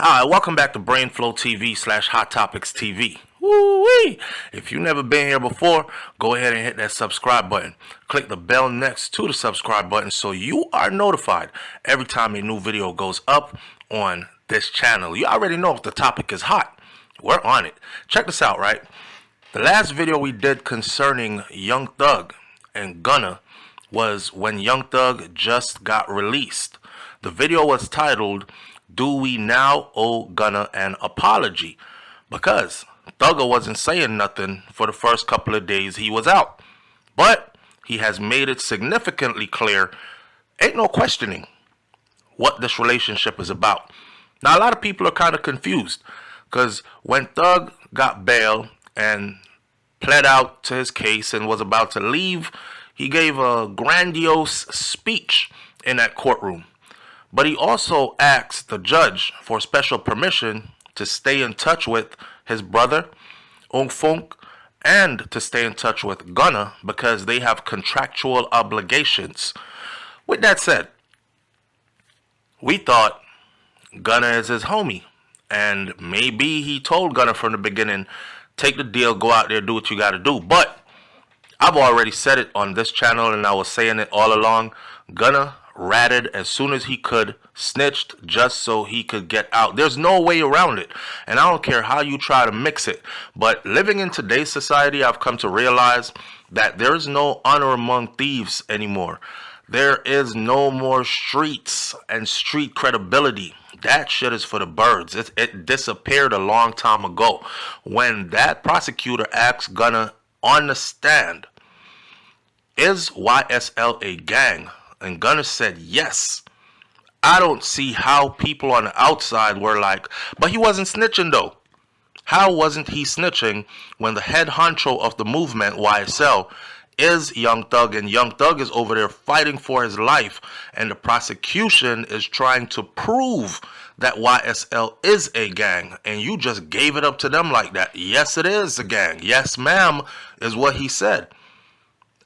Alright, welcome back to BrainFLoTv / Hot Topics TV. Woo-wee! If you've never been here before, go ahead and hit that subscribe button. Click the bell next to the subscribe button so you are notified every time a new video goes up on this channel. You already know if the topic is hot. We're on it. Check this out, right? The last video we did concerning Young Thug and Gunna was when Young Thug just got released. The video was titled, "Do We Now Owe Gunna an Apology?" Because Thugger wasn't saying nothing for the first couple of days he was out. But he has made it significantly clear, ain't no questioning what this relationship is about. Now, a lot of people are kind of confused because when Thug got bail and pled out to his case and was about to leave, he gave a grandiose speech in that courtroom. But he also asked the judge for special permission to stay in touch with his brother, Ung Funk, and to stay in touch with Gunna because they have contractual obligations. With that said, we thought Gunna is his homie. And maybe he told Gunna from the beginning, take the deal, go out there, do what you got to do. But I've already said it on this channel and I was saying it all along. Gunna ratted as soon as he could, snitched just so he could get out. There's no way around it. And I don't care how you try to mix it. But living in today's society, I've come to realize that there is no honor among thieves anymore. There is no more streets and street credibility. That shit is for the birds. It disappeared a long time ago. When that prosecutor asked Gunna on the stand, is YSL a gang? And Gunna said yes. I don't see how people on the outside were like, but he wasn't snitching though. How wasn't he snitching when the head honcho of the movement, YSL, is Young Thug, and Young Thug is over there fighting for his life, and the prosecution is trying to prove that YSL is a gang, and you just gave it up to them like that. Yes, it is a gang. Yes, ma'am, is what he said.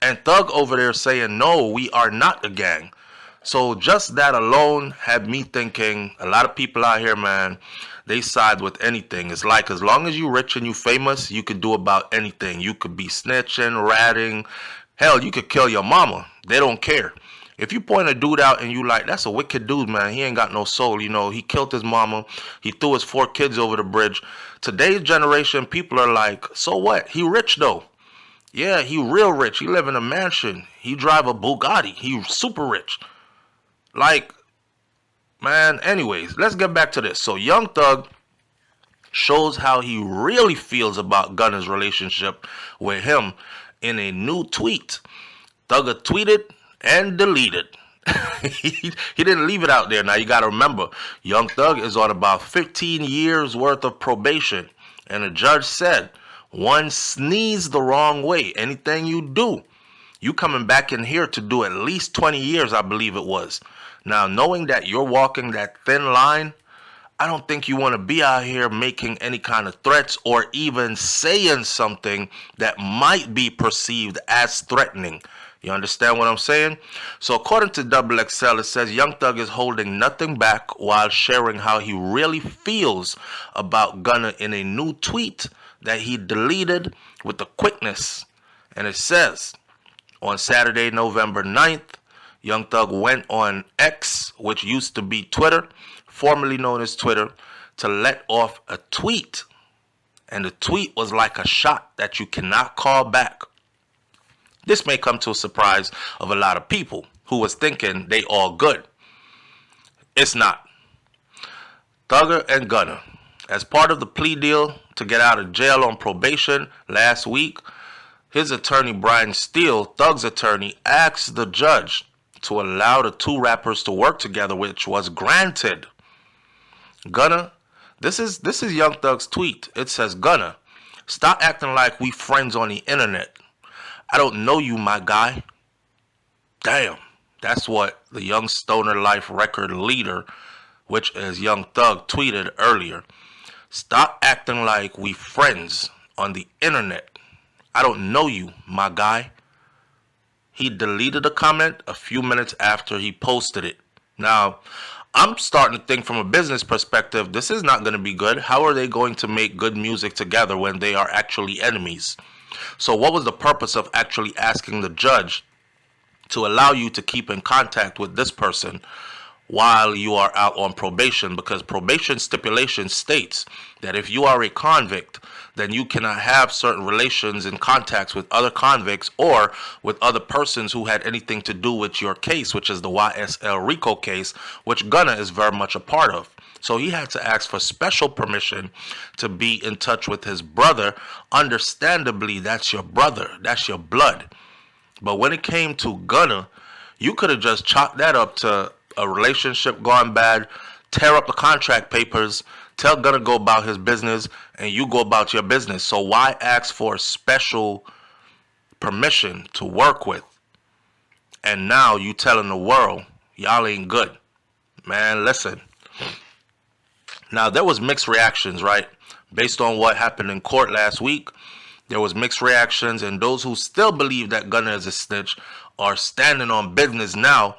And Thug over there saying, no, we are not a gang. So just that alone had me thinking, a lot of people out here, man, they side with anything. It's like as long as you rich and you famous, you could do about anything. You could be snitching, ratting. Hell, you could kill your mama. They don't care. If you point a dude out and you like, that's a wicked dude, man. He ain't got no soul. You know, he killed his mama. He threw his 4 kids over the bridge. Today's generation, people are like, so what? He rich though. Yeah, he real rich. He live in a mansion. He drive a Bugatti. He super rich. Like, man, anyways, let's get back to this. So Young Thug shows how he really feels about Gunna's relationship with him in a new tweet. Thugger tweeted and deleted. he didn't leave it out there. Now you got to remember, Young Thug is on about 15 years worth of probation. And the judge said, one sneeze the wrong way, anything you do, you coming back in here to do at least 20 years, I believe it was. Now, knowing that you're walking that thin line, I don't think you want to be out here making any kind of threats or even saying something that might be perceived as threatening. You understand what I'm saying? So according to XXL, it says Young Thug is holding nothing back while sharing how he really feels about Gunna in a new tweet that he deleted with the quickness. And it says, on Saturday, November 9th, Young Thug went on X, which used to be Twitter, formerly known as Twitter, to let off a tweet. And the tweet was like a shot that you cannot call back. This may come to a surprise of a lot of people who was thinking they all good. It's not. Thugger and Gunna, as part of the plea deal to get out of jail on probation last week, his attorney Brian Steele, Thug's attorney, asked the judge to allow the two rappers to work together, which was granted. Gunna, this is Young Thug's tweet. It says, Gunna, stop acting like we friends on the internet. I don't know you, my guy. Damn, that's what the Young Stoner Life record leader, which is Young Thug, tweeted earlier. Stop acting like we friends on the internet. I don't know you, my guy. He deleted the comment a few minutes after he posted it. Now, I'm starting to think from a business perspective, this is not going to be good. How are they going to make good music together when they are actually enemies? So what was the purpose of actually asking the judge to allow you to keep in contact with this person while you are out on probation? Because probation stipulation states that if you are a convict, then you cannot have certain relations and contacts with other convicts or with other persons who had anything to do with your case, which is the YSL RICO case, which Gunna is very much a part of. So he had to ask for special permission to be in touch with his brother. Understandably, that's your brother, that's your blood. But when it came to Gunna, you could have just chalked that up to a relationship gone bad, tear up the contract papers, tell Gunna go about his business, and you go about your business. So why ask for special permission to work with? And now you telling the world, y'all ain't good. Man, listen. Now, there was mixed reactions, right? Based on what happened in court last week, there was mixed reactions, and those who still believe that Gunna is a snitch are standing on business now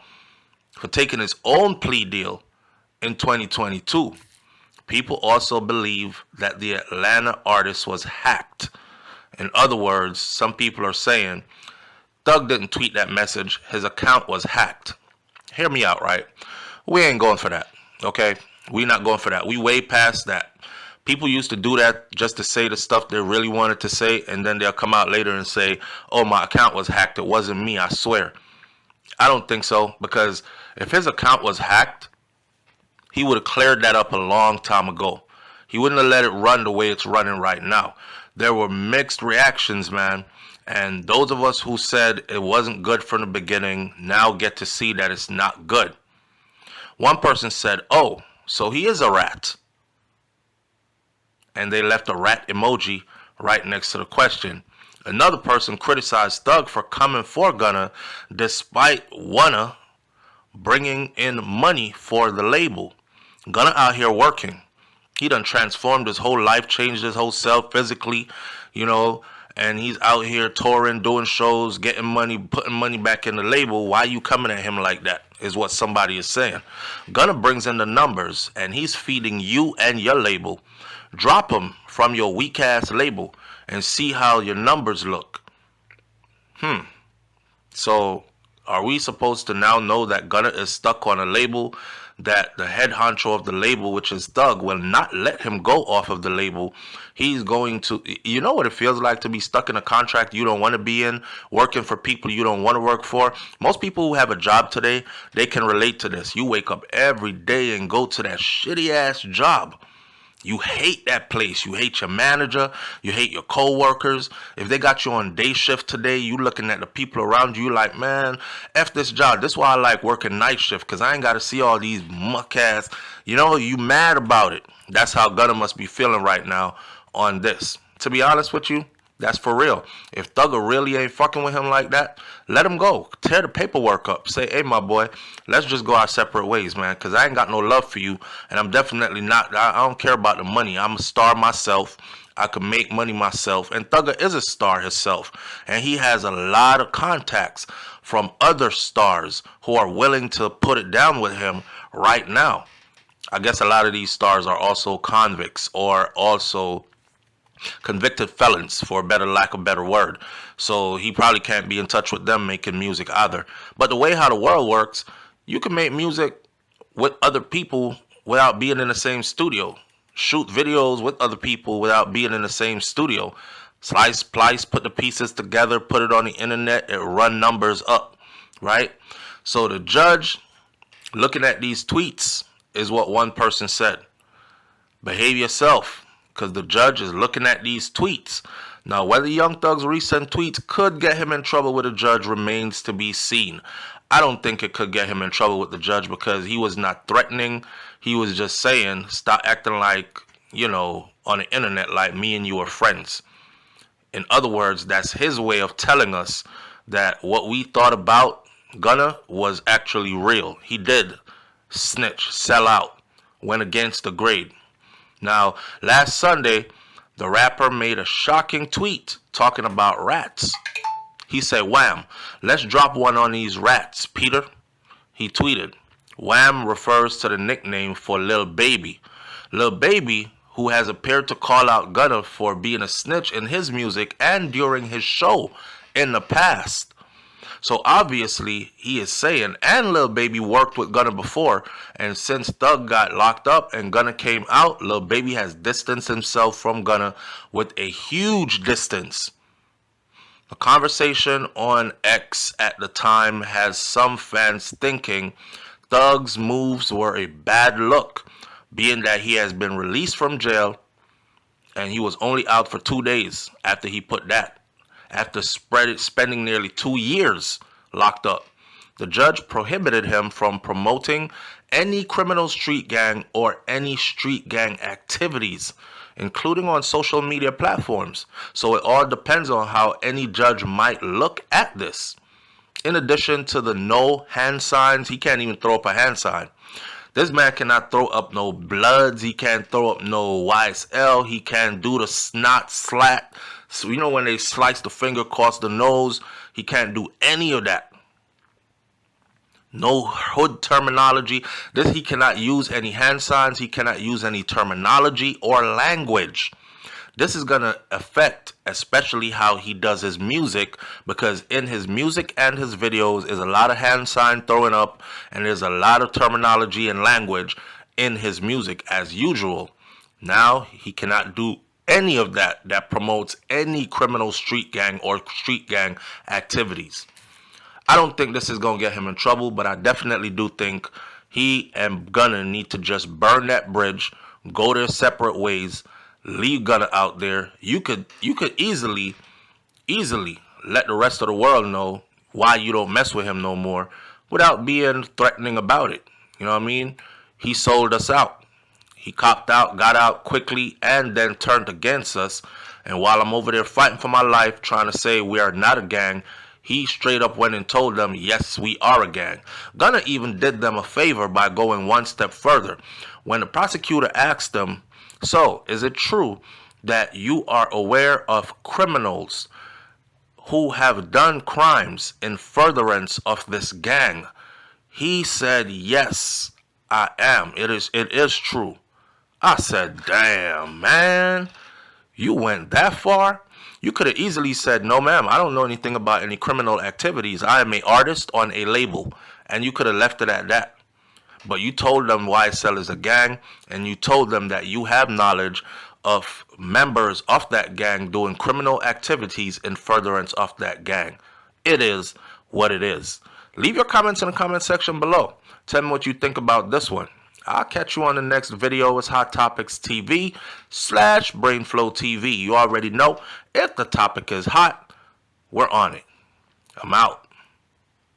for taking his own plea deal in 2022. People also believe that the Atlanta artist was hacked. In other words, some people are saying Thug didn't tweet that message, his account was hacked. Hear me out, right? We ain't going for that, okay? We not going for that. We way past that. People used to do that just to say the stuff they really wanted to say, and then they'll come out later and say, oh, my account was hacked. It wasn't me, I swear. I don't think so, because if his account was hacked, he would have cleared that up a long time ago. He wouldn't have let it run the way it's running right now. There were mixed reactions, man. And those of us who said it wasn't good from the beginning now get to see that it's not good. One person said, oh, so he is a rat. And they left a rat emoji right next to the question. Another person criticized Thug for coming for Gunna despite Gunna bringing in money for the label. Gunna out here working. He done transformed his whole life, changed his whole self physically, you know, and he's out here touring, doing shows, getting money, putting money back in the label. Why you coming at him like that is what somebody is saying. Gunna brings in the numbers, and he's feeding you and your label. Drop him from your weak-ass label and see how your numbers look. So are we supposed to now know that Gunna is stuck on a label, that the head honcho of the label, which is Thug, will not let him go off of the label? He's going to, you know what it feels like to be stuck in a contract you don't want to be in, working for people you don't want to work for? Most people who have a job today, they can relate to this. You wake up every day and go to that shitty ass job. You hate that place. You hate your manager. You hate your co-workers. If they got you on day shift today, you looking at the people around you like, man, F this job. This is why I like working night shift, because I ain't got to see all these muck ass. You know, you mad about it. That's how Gunna must be feeling right now on this. To be honest with you, that's for real. If Thugger really ain't fucking with him like that, let him go. Tear the paperwork up. Say, hey, my boy, let's just go our separate ways, man, because I ain't got no love for you, and I'm definitely not. I don't care about the money. I'm a star myself. I can make money myself, and Thugger is a star himself, and he has a lot of contacts from other stars who are willing to put it down with him right now. I guess a lot of these stars are also convicts or also convicted felons, for a better lack of a better word. So he probably can't be in touch with them making music either. But the way how the world works, you can make music with other people without being in the same studio. Shoot videos with other people without being in the same studio. Slice, splice, put the pieces together, put it on the internet, it run numbers up, right? So the judge looking at these tweets is what one person said. Behave yourself, because the judge is looking at these tweets. Now, whether Young Thug's recent tweets could get him in trouble with a judge remains to be seen. I don't think it could get him in trouble with the judge, because he was not threatening. He was just saying, stop acting like, you know, on the internet like me and you are friends. In other words, that's his way of telling us that what we thought about Gunna was actually real. He did snitch, sell out, went against the grade. Now, last Sunday, the rapper made a shocking tweet talking about rats. He said, wham, let's drop one on these rats, Peter. He tweeted, Wham refers to the nickname for Lil Baby. Lil Baby, who has appeared to call out Gunna for being a snitch in his music and during his show in the past. So obviously he is saying, and Lil Baby worked with Gunna before, and since Thug got locked up and Gunna came out, Lil Baby has distanced himself from Gunna with a huge distance. The conversation on X at the time has some fans thinking Thug's moves were a bad look, being that he has been released from jail and he was only out for 2 days after he put that, after spending nearly 2 years locked up. The judge prohibited him from promoting any criminal street gang or any street gang activities, including on social media platforms. So it all depends on how any judge might look at this. In addition to the no hand signs, he can't even throw up a hand sign. This man cannot throw up no bloods. He can't throw up no YSL. He can't do the snot slat. So you know when they slice the finger across the nose, he can't do any of that. No hood terminology. He cannot use any hand signs. He cannot use any terminology or language. This is going to affect especially how he does his music, because in his music and his videos is a lot of hand sign throwing up, and there's a lot of terminology and language in his music as usual. Now he cannot do any of that promotes any criminal street gang or street gang activities. I don't think this is going to get him in trouble, but I definitely do think he and Gunna need to just burn that bridge, go their separate ways, leave Gunna out there. You could easily let the rest of the world know why you don't mess with him no more without being threatening about it. You know what I mean? He sold us out. He copped out, got out quickly, and then turned against us. And while I'm over there fighting for my life, trying to say we are not a gang, he straight up went and told them, yes, we are a gang. Gunna even did them a favor by going one step further. When the prosecutor asked him, so, is it true that you are aware of criminals who have done crimes in furtherance of this gang? He said, yes, I am. It is true. I said, damn, man, you went that far? You could have easily said, no, ma'am, I don't know anything about any criminal activities. I am an artist on a label. And you could have left it at that. But you told them YSL is a gang, and you told them that you have knowledge of members of that gang doing criminal activities in furtherance of that gang. It is what it is. Leave your comments in the comment section below. Tell me what you think about this one. I'll catch you on the next video. It's Hot Topics TV /BrainFLoTv. You already know, if the topic is hot, we're on it. I'm out.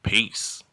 Peace.